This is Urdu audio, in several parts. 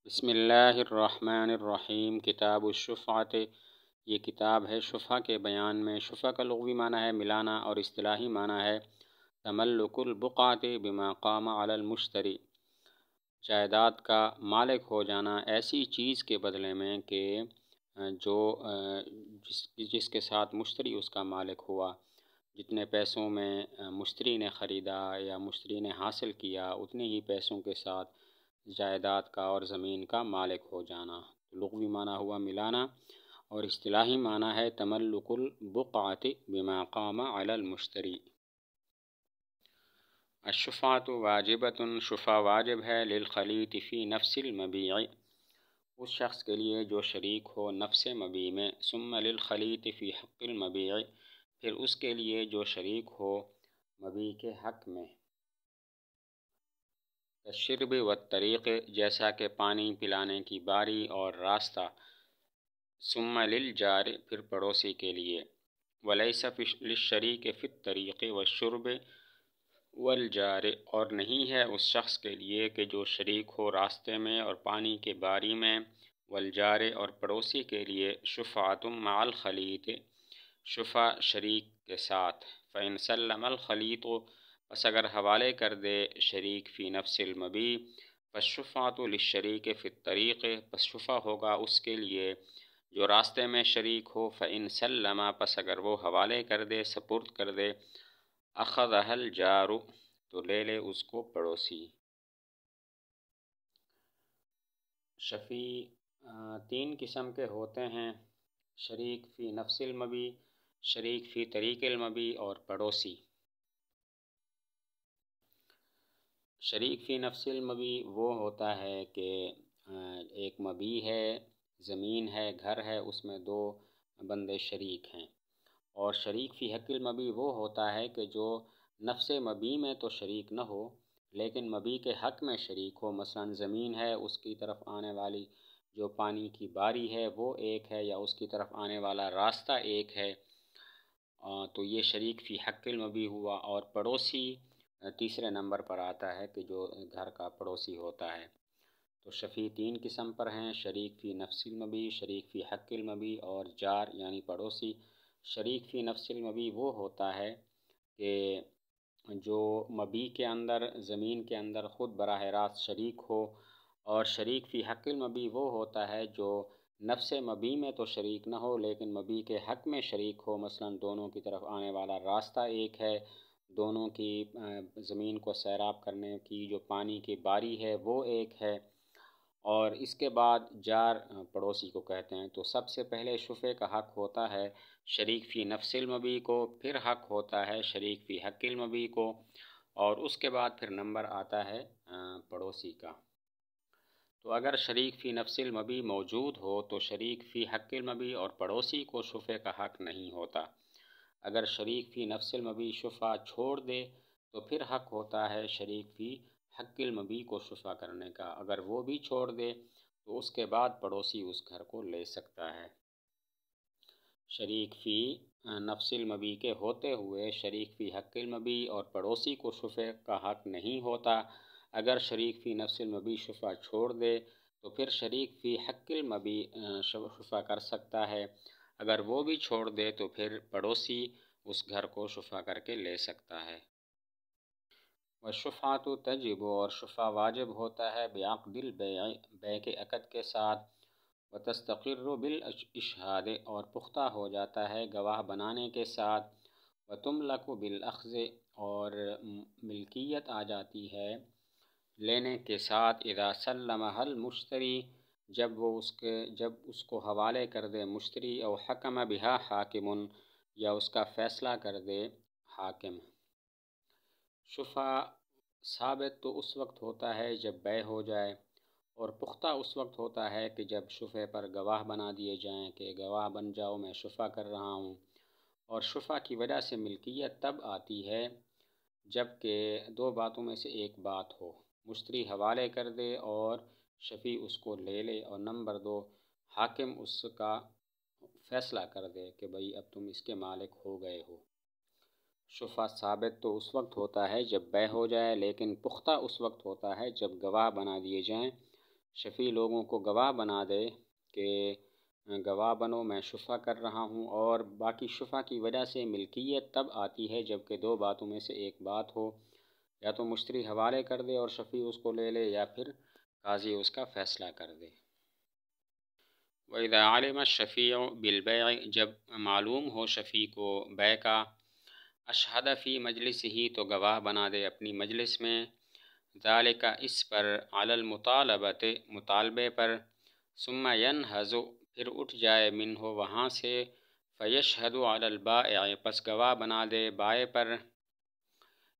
بسم اللہ الرحمن الرحیم۔ کتاب الشفعۃ، یہ کتاب ہے شفعہ کے بیان میں۔ شفعہ کا لغوی معنی ہے ملانا اور اصطلاحی معنی ہے تملک البقعۃ بما قام علی المشتری، جائیداد کا مالک ہو جانا ایسی چیز کے بدلے میں کہ جو جس کے ساتھ مشتری اس کا مالک ہوا، جتنے پیسوں میں مشتری نے خریدا یا مشتری نے حاصل کیا اتنے ہی پیسوں کے ساتھ جائیداد کا اور زمین کا مالک ہو جانا۔ لغوی معنی ہوا ملانا اور اصطلاحی معنی ہے تملک البقعۃ بما قام علی المشتری۔ الشفعۃ واجبۃ، شفعہ واجب ہے للخلیط فی نفس المبیع، اس شخص کے لیے جو شریک ہو نفس مبیع میں، ثم للخلیط فی حق المبیع، پھر اس کے لیے جو شریک ہو مبیع کے حق میں، الشرب والطریق، جیسا کہ پانی پلانے کی باری اور راستہ، ثم للجار، پھر پڑوسی کے لیے، ولیس للشریک فی الطریق والشرب والجار، اور نہیں ہے اس شخص کے لیے کہ جو شریک ہو راستے میں اور پانی کے باری میں، والجار، اور پڑوسی کے لیے، شفعۃ مع الخلیط، شفع شریک کے ساتھ، فإن سلم الخلیط، پس اگر حوالے کر دے شریک فی نفس المبیع، فالشفعۃ للشریک فی الطریق، پس شفع ہوگا اس کے لیے جو راستے میں شریک ہو، فإن سلم، پس اگر وہ حوالے کر دے، سپرد کر دے، اخذہ الجار، تو لے لے اس کو پڑوسی۔ شفیع تین قسم کے ہوتے ہیں: شریک فی نفس المبیع، شریک فی طریق المبیع، اور پڑوسی۔ شریک فی نفس المبیع وہ ہوتا ہے کہ ایک مبیع ہے، زمین ہے، گھر ہے، اس میں دو بندے شریک ہیں۔ اور شریک فی حق المبیع وہ ہوتا ہے کہ جو نفس مبیع میں تو شریک نہ ہو لیکن مبیع کے حق میں شریک ہو، مثلا زمین ہے، اس کی طرف آنے والی جو پانی کی باری ہے وہ ایک ہے، یا اس کی طرف آنے والا راستہ ایک ہے، تو یہ شریک فی حق المبیع ہوا۔ اور پڑوسی تیسرے نمبر پر آتا ہے کہ جو گھر کا پڑوسی ہوتا ہے۔ تو شفیع تین قسم پر ہیں: شریک فی نفس المبیع، شریک فی حق المبیع، اور جار یعنی پڑوسی۔ شریک فی نفس المبیع وہ ہوتا ہے کہ جو مبیع کے اندر، زمین کے اندر خود براہ راست شریک ہو، اور شریک فی حق المبیع وہ ہوتا ہے جو نفس مبیع میں تو شریک نہ ہو لیکن مبیع کے حق میں شریک ہو، مثلا دونوں کی طرف آنے والا راستہ ایک ہے، دونوں کی زمین کو سیراب کرنے کی جو پانی کی باری ہے وہ ایک ہے، اور اس کے بعد جار پڑوسی کو کہتے ہیں۔ تو سب سے پہلے شفعے کا حق ہوتا ہے شریک فی نفس المبیع کو، پھر حق ہوتا ہے شریک فی حق المبیع کو، اور اس کے بعد پھر نمبر آتا ہے پڑوسی کا۔ تو اگر شریک فی نفس المبیع موجود ہو تو شریک فی حق المبیع اور پڑوسی کو شفعے کا حق نہیں ہوتا۔ اگر شریک فی نفس المبیع شفعہ چھوڑ دے تو پھر حق ہوتا ہے شریک فی حق المبیع کو شفعہ کرنے کا۔ اگر وہ بھی چھوڑ دے تو اس کے بعد پڑوسی اس گھر کو لے سکتا ہے۔ شریک فی نفس المبیع کے ہوتے ہوئے شریک فی حق المبیع اور پڑوسی کو شفعے کا حق نہیں ہوتا۔ اگر شریک فی نفس المبیع شفعہ چھوڑ دے تو پھر شریک فی حق المبیع شفعہ کر سکتا ہے، اگر وہ بھی چھوڑ دے تو پھر پڑوسی اس گھر کو شفعہ کر کے لے سکتا ہے۔ والشفعۃ تجب، اور شفعہ واجب ہوتا ہے بعقد البیع، بیع کے عقد کے ساتھ، وتستقر بالاشہاد، اور پختہ ہو جاتا ہے گواہ بنانے کے ساتھ، وتملک بالاخذ، اور ملکیت آ جاتی ہے لینے کے ساتھ، اذا سلمها المشتری، جب اس کو حوالے کر دے مشتری، او حکم بها حاکم، یا اس کا فیصلہ کر دے حاکم۔ شفعہ ثابت تو اس وقت ہوتا ہے جب بیع ہو جائے، اور پختہ اس وقت ہوتا ہے کہ جب شفعے پر گواہ بنا دیے جائیں کہ گواہ بن جاؤ میں شفعہ کر رہا ہوں۔ اور شفعہ کی وجہ سے ملکیت تب آتی ہے جب کہ دو باتوں میں سے ایک بات ہو: مشتری حوالے کر دے اور شفیع اس کو لے لے، اور نمبر دو، حاکم اس کا فیصلہ کر دے کہ بھئی اب تم اس کے مالک ہو گئے ہو۔ شفعہ ثابت تو اس وقت ہوتا ہے جب بیع ہو جائے، لیکن پختہ اس وقت ہوتا ہے جب گواہ بنا دیے جائیں شفیع لوگوں کو گواہ بنا دے کہ گواہ بنو میں شفع کر رہا ہوں، اور باقی شفع کی وجہ سے ملکیت تب آتی ہے جب کہ دو باتوں میں سے ایک بات ہو، یا تو مشتری حوالے کر دے اور شفیع اس کو لے لے، یا پھر قاضی اس کا فیصلہ کر دے۔ وَإِذَا عَلِمَ الشَّفِيعُ بِالْبَيْعِ، جب معلوم ہو شفیع کو بیع کا، اشہد فی مجلسہ، تو گواہ بنا دے اپنی مجلس میں، ذالک، اس پر، علی المطالبۃ، مطالبے پر، ثم ینہض، پھر اٹھ جائے، منہ، وہاں سے، فیشہد علی البائع، پس گواہ بنا دے بائع پر،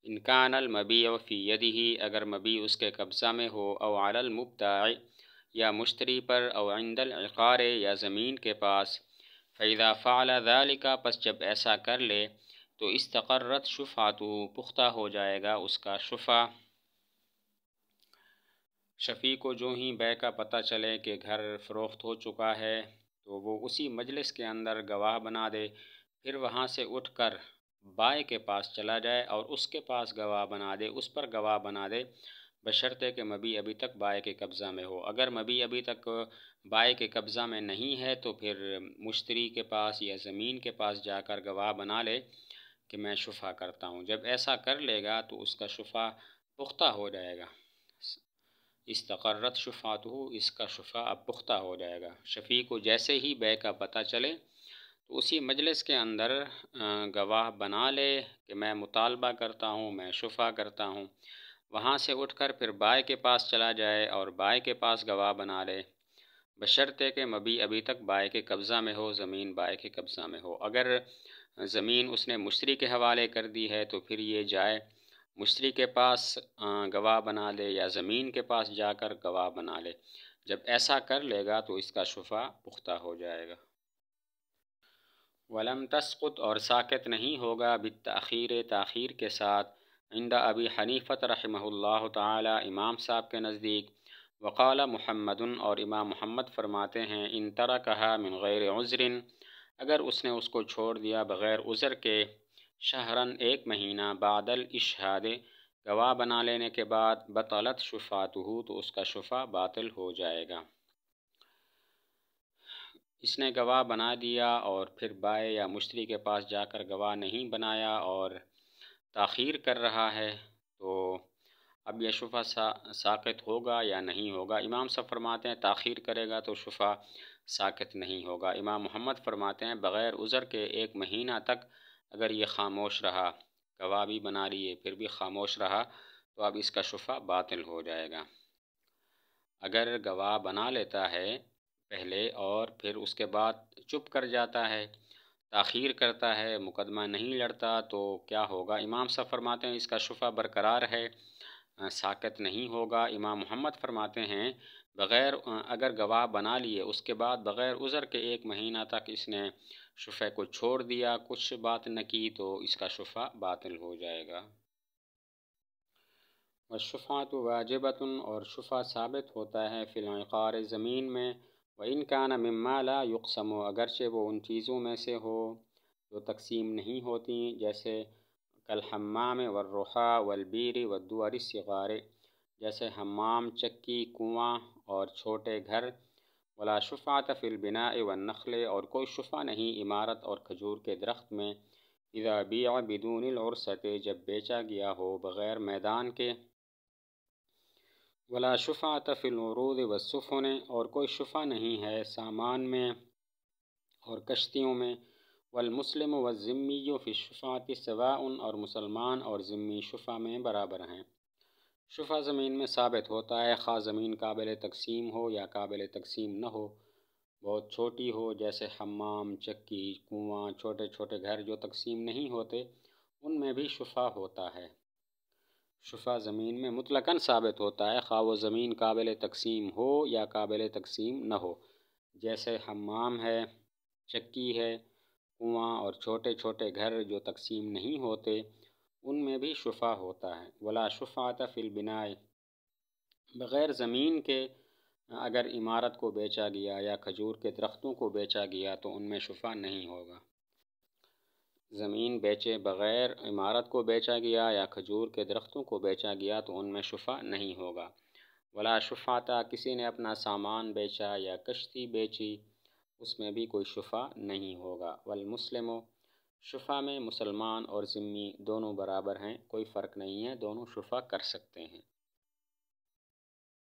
ان کان المبیع فی یدہ، اگر مبیع اس کے قبضہ میں ہو، او علی المبتاع، یا مشتری پر، او عند العقار، یا زمین کے پاس، فاذا فعل ذلک، پس جب ایسا کر لے تو استقرت شفعتہ، پختہ ہو جائے گا اس کا شفع۔ شفیع کو جو ہی بیع کا پتہ چلے کہ گھر فروخت ہو چکا ہے تو وہ اسی مجلس کے اندر گواہ بنا دے، پھر وہاں سے اٹھ کر بائع کے پاس چلا جائے اور اس کے پاس گواہ بنا دے، اس پر گواہ بنا دے، بشرطے کہ مبیع ابھی تک بائع کے قبضہ میں ہو۔ اگر مبیع ابھی تک بائع کے قبضہ میں نہیں ہے تو پھر مشتری کے پاس یا زمین کے پاس جا کر گواہ بنا لے کہ میں شفع کرتا ہوں۔ جب ایسا کر لے گا تو اس کا شفع پختہ ہو جائے گا، استقرت شفعتہ، اس کا شفع اب پختہ ہو جائے گا۔ شفیع کو جیسے ہی بیع کا پتہ چلے تو اسی مجلس کے اندر گواہ بنا لے کہ میں مطالبہ کرتا ہوں، میں شفع کرتا ہوں، وہاں سے اٹھ کر پھر بائع کے پاس چلا جائے اور بائع کے پاس گواہ بنا لے، بشرطے کہ مبیع ابھی تک بائع کے قبضہ میں ہو، زمین بائع کے قبضہ میں ہو۔ اگر زمین اس نے مشتری کے حوالے کر دی ہے تو پھر یہ جائے مشتری کے پاس گواہ بنا لے یا زمین کے پاس جا کر گواہ بنا لے۔ جب ایسا کر لے گا تو اس کا شفع پختہ ہو جائے گا۔ وَلَمْ تَسْقُطْ، اور ساقط نہیں ہوگا، بالتأخیر، تاخیر کے ساتھ، عند ابی حنیفہ رحمہ اللہ تعالی، امام صاحب کے نزدیک، وقال محمد، اور امام محمد فرماتے ہیں، ان ترکھا من غیر عذر، اگر اس نے اس کو چھوڑ دیا بغیر عذر کے، شہرن، ایک مہینہ، بعد الاشہاد، گواہ بنا لینے کے بعد، بطلت شفعتہ، تو اس کا شفع باطل ہو جائے گا۔ اس نے گواہ بنا دیا اور پھر بائع یا مشتری کے پاس جا کر گواہ نہیں بنایا اور تاخیر کر رہا ہے، تو اب یہ شفع ساقط ہوگا یا نہیں ہوگا؟ امام صاحب فرماتے ہیں تاخیر کرے گا تو شفع ساقط نہیں ہوگا۔ امام محمد فرماتے ہیں بغیر عذر کے ایک مہینہ تک اگر یہ خاموش رہا، گواہ بھی بنا لیے پھر بھی خاموش رہا، تو اب اس کا شفع باطل ہو جائے گا۔ اگر گواہ بنا لیتا ہے پہلے اور پھر اس کے بعد چپ کر جاتا ہے، تاخیر کرتا ہے، مقدمہ نہیں لڑتا، تو کیا ہوگا؟ امام صاحب فرماتے ہیں اس کا شفع برقرار ہے، ساقط نہیں ہوگا۔ امام محمد فرماتے ہیں بغیر، اگر گواہ بنا لیے اس کے بعد بغیر عذر کے ایک مہینہ تک اس نے شفع کو چھوڑ دیا، کچھ بات نہ کی، تو اس کا شفع باطل ہو جائے گا۔ والشفعۃ واجبۃ، اور شفع ثابت ہوتا ہے فی العقار، زمین میں، وَإِنْ كَانَ مِمَّا لَا يُقْسَمُ، اگرچہ وہ ان چیزوں میں سے ہو جو تقسیم نہیں ہوتی، جیسے کالحمام والرحا والبیر والدور الصغار، جیسے حمام، چکی، کنواں اور چھوٹے گھر، ولا شفعۃ فی البناء والنخل، اور کوئی شفع نہیں عمارت اور کھجور کے درخت میں، اذا بیع بدون العرصۃ، جب بیچا گیا ہو بغیر میدان کے، ولا شفعۃ فی العروض والسفن، اور کوئی شفع نہیں ہے سامان میں اور کشتیوں میں، والمسلم والذمی فی الشفعۃ سواء، اور مسلمان اور ذمی شفع میں برابر ہیں۔ شفع زمین میں ثابت ہوتا ہے، خواہ زمین قابل تقسیم ہو یا قابل تقسیم نہ ہو، بہت چھوٹی ہو جیسے حمام، چکی، کنواں، چھوٹے چھوٹے گھر جو تقسیم نہیں ہوتے، ان میں بھی شفع ہوتا ہے۔ شفع زمین میں مطلقاً ثابت ہوتا ہے، خواہ وہ زمین قابل تقسیم ہو یا قابل تقسیم نہ ہو، جیسے حمام ہے، چکی ہے، کنواں اور چھوٹے چھوٹے گھر جو تقسیم نہیں ہوتے، ان میں بھی شفع ہوتا ہے۔ ولا شفعۃ فی البناء، بغیر زمین کے اگر عمارت کو بیچا گیا یا کھجور کے درختوں کو بیچا گیا تو ان میں شفع نہیں ہوگا۔ زمین بیچے بغیر عمارت کو بیچا گیا یا کھجور کے درختوں کو بیچا گیا تو ان میں شفع نہیں ہوگا۔ ولا شفعتا، کسی نے اپنا سامان بیچا یا کشتی بیچی اس میں بھی کوئی شفع نہیں ہوگا۔ والمسلم، شفع میں مسلمان اور ذمی دونوں برابر ہیں، کوئی فرق نہیں ہے، دونوں شفع کر سکتے ہیں۔